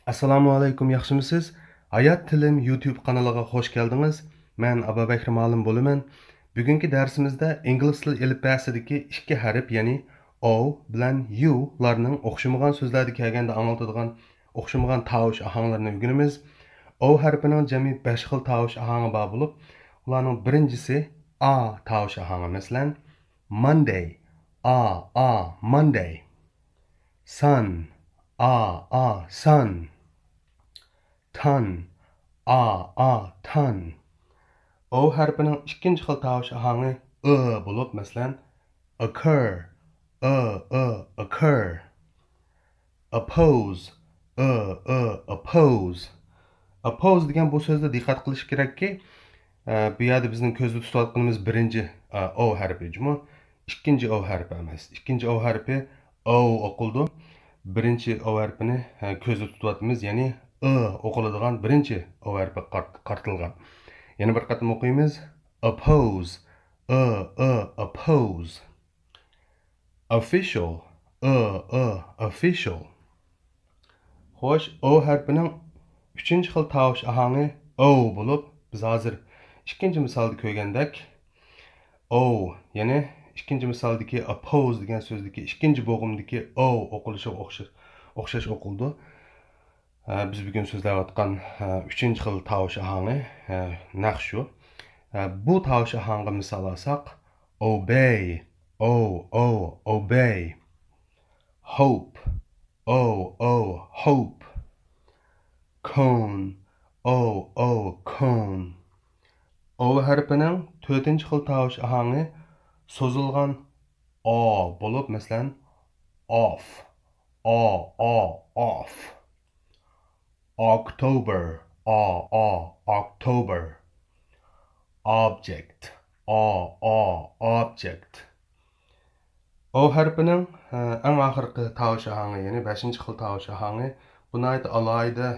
Assalomu alaykum, yaxshimisiz? Hayot tilim YouTube kanaliga hoş geldiniz. Men Abubakr Ma'lum bo'laman. Bugungi darsimizda ingliz tili alifbesidagi ikki harf, ya'ni O bilan U larning o'xshamagan so'zlarga kelganda anglatadigan o'xshamagan tovush ohanglarini o'rganamiz. O harfining jami 5 xil tovush ohangi bor bo'lib, ularning birinchisi A tovush ohangi. Masalan, Monday, A, Monday. Sun, A, sun. Ton, ton. O harfining ikkinchi xil tovush ohangi bo'lib, masalan, occur, occur. Oppose, oppose. Oppose degan bu so'zda diqqat qilish kerakki, bu yerda bizning ko'zda tutayotganimiz birinchi O harfi, jumla ikkinchi O harfi emas. Ikkinchi O harfi O o'qildi. Birinchi O harfini ko'zda tutyapmiz, ya'ni o'qiladigan birinchi O harfi qartilgan. Yana bir qatim o'qiymiz. Oppose, oppose. Official, official. Xo'sh, O harfining uchinchi xil tovush ohangi O bo'lib, biz hozir ikkinchi misolda ko'rgandek O, ya'ni ikkinchi misoldagi oppose degan so'zdagi ikkinchi bo'g'imdagi O o'qilishi o'xshash o'qildi. Biz bugun so'zlayotgan uchinchi xil tovush ohangi naq shu. Bu tovush ohangiga misol olsak, obey, obey. Hope, hope. Cone, cone. O harfining to'rtinchi xil tovush ohangi so'zilgan O bo'lib, masalan, off, off. October, October. Object, object. O harfining eng oxirgi tovush ohangi, ya'ni 5-chi xil tovush ohangi, bu nayt alayda,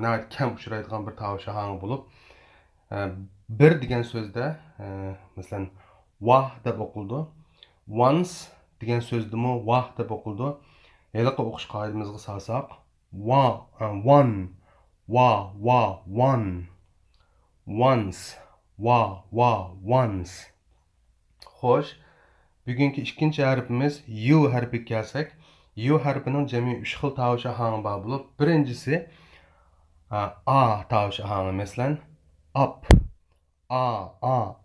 nayt kam uchraydigan bir tovush ohangi bo'lib, bir degan so'zda, masalan, wah deb o'qildi. Once degan so'zdimi wah deb o'qildi. Haliqi o'qish qoidamizga solsak, one, one. Once, once. Xo'sh, bugungi ikkinchi harfimiz U harfiga kelsak, U harfining jami 3 xil tovush ohangi bor bo'lib, birinchisi A tovush ohangi, masalan, up,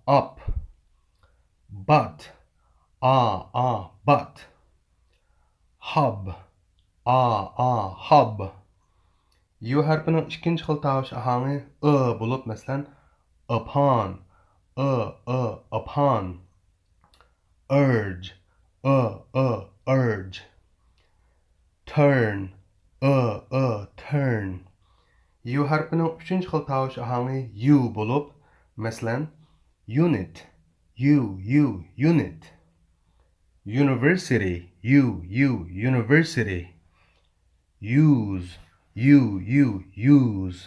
up. But, but. Hub, hub. U harfining ikkinchi xil tovush ohangi bo'lib, masalan, upon, upon. Urge, urge. Turn, turn. U harfining uchinchi xil tovush ohangi U bo'lib, masalan, unit, unit. University, university. Use, use.